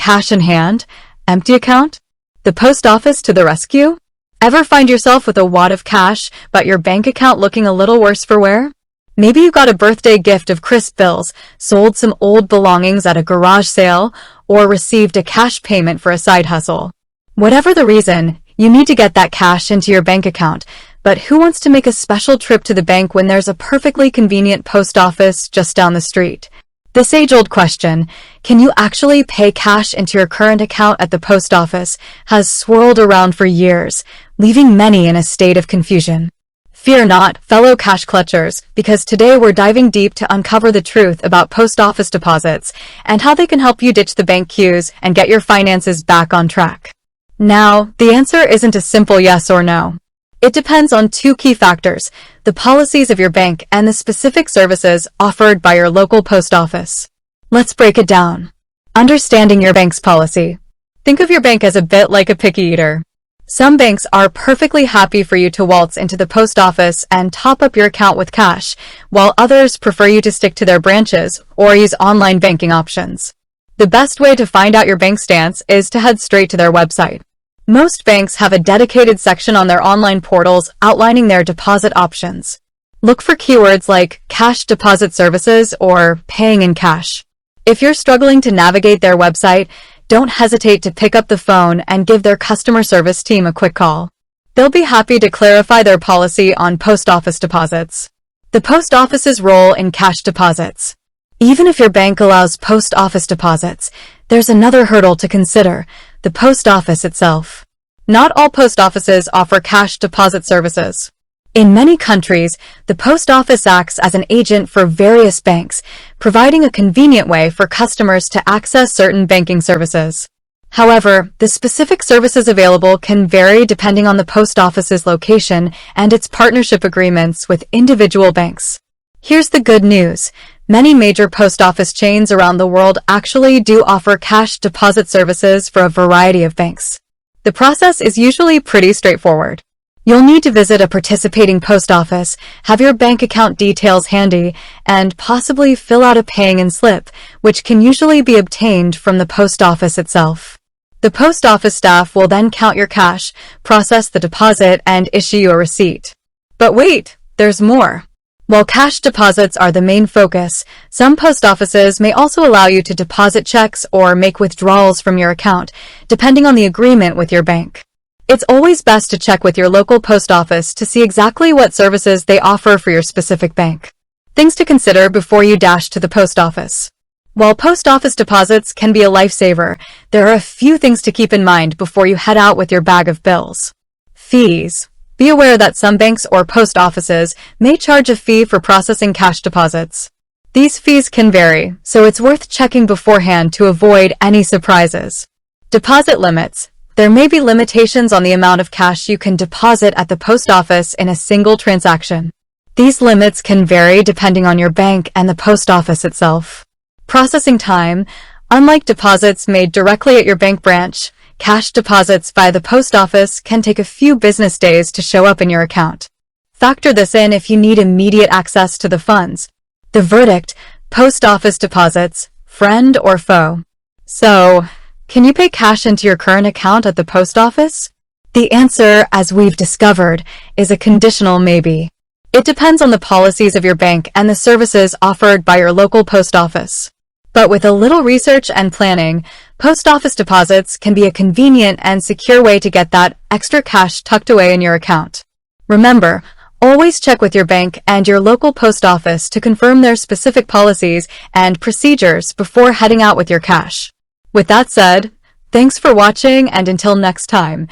cash in hand, empty account? The post office to the rescue? Ever find yourself with a wad of cash, but your bank account looking a little worse for wear? Maybe you got a birthday gift of crisp bills, sold some old belongings at a garage sale, or received a cash payment for a side hustle. Whatever the reason, you need to get that cash into your bank account, but who wants to make a special trip to the bank when there's a perfectly convenient post office just down the street? This age-old question, can you actually pay cash into your current account at the post office, has swirled around for years, leaving many in a state of confusion. Fear not, fellow cash clutchers, because today we're diving deep to uncover the truth about post office deposits and how they can help you ditch the bank queues and get your finances back on track. Now, the answer isn't a simple yes or no. It depends on two key factors, the policies of your bank and the specific services offered by your local post office. Let's break it down. Understanding your bank's policy. Think of your bank as a bit like a picky eater. Some banks are perfectly happy for you to waltz into the post office and top up your account with cash, while others prefer you to stick to their branches or use online banking options. The best way to find out your bank's stance is to head straight to their website. Most banks have a dedicated section on their online portals outlining their deposit options. Look for keywords like cash deposit services or paying in cash. If you're struggling to navigate their website, don't hesitate to pick up the phone and give their customer service team a quick call. They'll be happy to clarify their policy on post office deposits. The post office's role in cash deposits. Even if your bank allows post office deposits, there's another hurdle to consider, the post office itself. Not all post offices offer cash deposit services. In many countries, the post office acts as an agent for various banks, providing a convenient way for customers to access certain banking services. However, the specific services available can vary depending on the post office's location and its partnership agreements with individual banks. Here's the good news. Many major post office chains around the world actually do offer cash deposit services for a variety of banks. The process is usually pretty straightforward. You'll need to visit a participating post office, have your bank account details handy, and possibly fill out a paying-in slip, which can usually be obtained from the post office itself. The post office staff will then count your cash, process the deposit, and issue you a receipt. But wait, there's more. While cash deposits are the main focus, some post offices may also allow you to deposit checks or make withdrawals from your account, depending on the agreement with your bank. It's always best to check with your local post office to see exactly what services they offer for your specific bank. Things to consider before you dash to the post office. While post office deposits can be a lifesaver, there are a few things to keep in mind before you head out with your bag of bills. Fees. Be aware that some banks or post offices may charge a fee for processing cash deposits. These fees can vary, so it's worth checking beforehand to avoid any surprises. Deposit limits. There may be limitations on the amount of cash you can deposit at the post office in a single transaction. These limits can vary depending on your bank and the post office itself. Processing time. Unlike deposits made directly at your bank branch, cash deposits via the post office can take a few business days to show up in your account. Factor this in if you need immediate access to the funds. The verdict, post office deposits, friend or foe. So, can you pay cash into your current account at the post office? The answer, as we've discovered, is a conditional maybe. It depends on the policies of your bank and the services offered by your local post office. But with a little research and planning, post office deposits can be a convenient and secure way to get that extra cash tucked away in your account. Remember, always check with your bank and your local post office to confirm their specific policies and procedures before heading out with your cash. With that said, thanks for watching, and until next time.